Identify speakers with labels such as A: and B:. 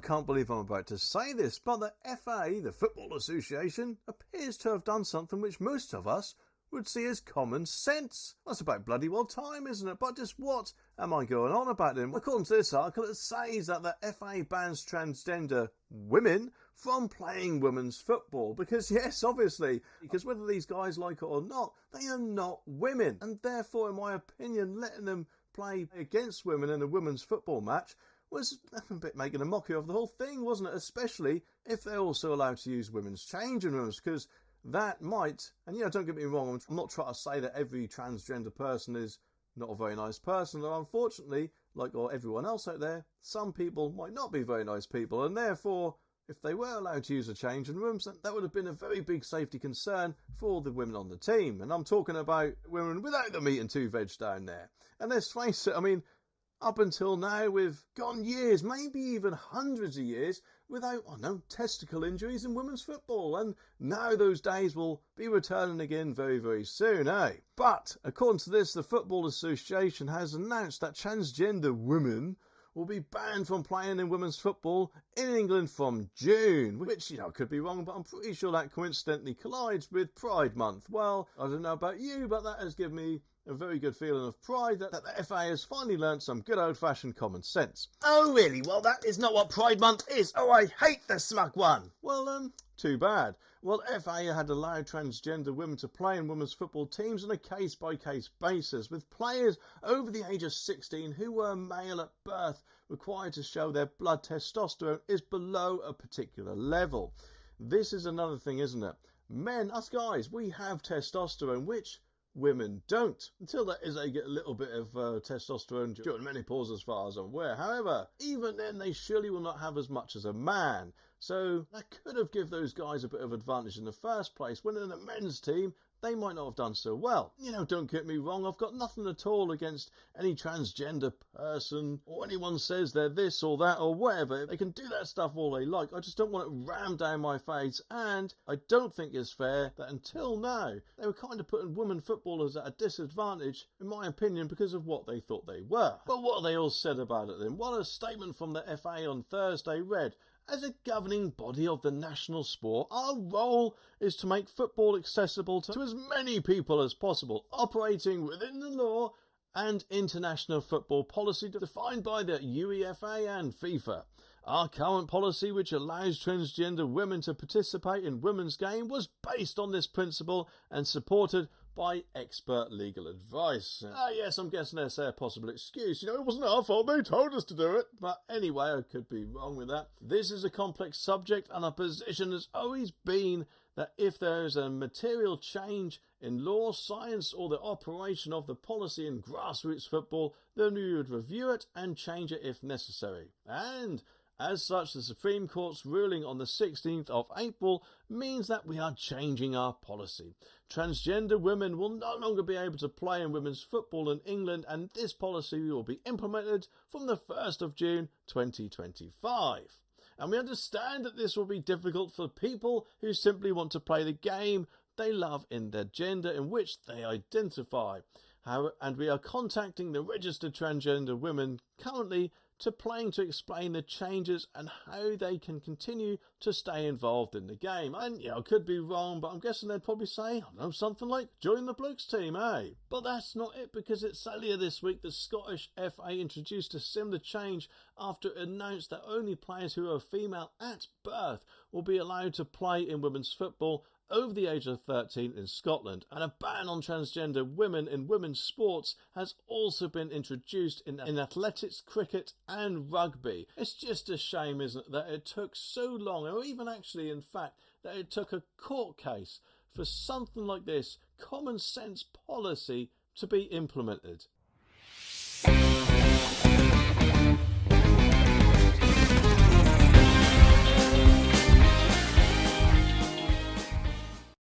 A: I can't believe I'm about to say this, but the FA, the Football Association, appears to have done something which most of us would see as common sense. That's about bloody well time, isn't it? But just what am I going on about then? According to this article, it says that the FA bans transgender women from playing women's football. Because yes, obviously, because whether these guys like it or not, they are not women. And therefore, in my opinion, letting them play against women in a women's football match was a bit making a mockery of the whole thing, wasn't it? Especially if they're also allowed to use women's changing rooms, because that might, and don't get me wrong, I'm not trying to say that every transgender person is not a very nice person, though unfortunately, like everyone else out there, some people might not be very nice people, and therefore, if they were allowed to use the changing rooms, that would have been a very big safety concern for all the women on the team. And I'm talking about women without the meat and two veg down there. And let's face it, I mean, up until now, we've gone years, maybe even hundreds of years, without, testicle injuries in women's football. And now those days will be returning again very, very soon, eh? But, according to this, the Football Association has announced that transgender women will be banned from playing in women's football in England from June, which, could be wrong, but I'm pretty sure that coincidentally collides with Pride Month. Well, I don't know about you, but that has given me a very good feeling of pride that the FA has finally learnt some good old-fashioned common sense.
B: Oh, really? Well, that is not what Pride Month is. Oh, I hate the smug one.
A: Well, too bad. Well, FA had allowed transgender women to play in women's football teams on a case-by-case basis, with players over the age of 16 who were male at birth required to show their blood testosterone is below a particular level. This is another thing, isn't it? Men, us guys, we have testosterone, which women don't, until they get a little bit of testosterone during menopause, as far as I'm aware. However, even then they surely will not have as much as a man, so that could have given those guys a bit of advantage in the first place, when in a men's team they might not have done so well. Don't get me wrong, I've got nothing at all against any transgender person, or anyone says they're this or that or whatever. They can do that stuff all they like. I just don't want it rammed down my face, and I don't think it's fair that until now they were kind of putting women footballers at a disadvantage, in my opinion, because of what they thought they were. But what have they all said about it then? Well, a statement from the FA on Thursday read, "As a governing body of the national sport, our role is to make football accessible to as many people as possible, operating within the law and international football policy defined by the UEFA and FIFA. Our current policy, which allows transgender women to participate in women's game, was based on this principle and supported by expert legal advice." Yes, I'm guessing that's their possible excuse. It wasn't our fault, they told us to do it. But anyway, I could be wrong with that. This is a complex subject, and our position has always been that if there is a material change in law, science, or the operation of the policy in grassroots football, then we would review it and change it if necessary. And as such, the Supreme Court's ruling on the 16th of April means that we are changing our policy. Transgender women will no longer be able to play in women's football in England, and this policy will be implemented from the 1st of June 2025. And we understand that this will be difficult for people who simply want to play the game they love in their gender in which they identify. And we are contacting the registered transgender women currently to explain the changes and how they can continue to stay involved in the game. And I could be wrong, but I'm guessing they'd probably say, something like, join the Blokes team, eh? But that's not it, because it's earlier this week the Scottish FA introduced a similar change after it announced that only players who are female at birth will be allowed to play in women's football over the age of 13 in Scotland, and a ban on transgender women in women's sports has also been introduced in athletics, cricket and rugby. It's just a shame, isn't it, that it took so long, or even actually in fact that it took a court case for something like this common sense policy to be implemented.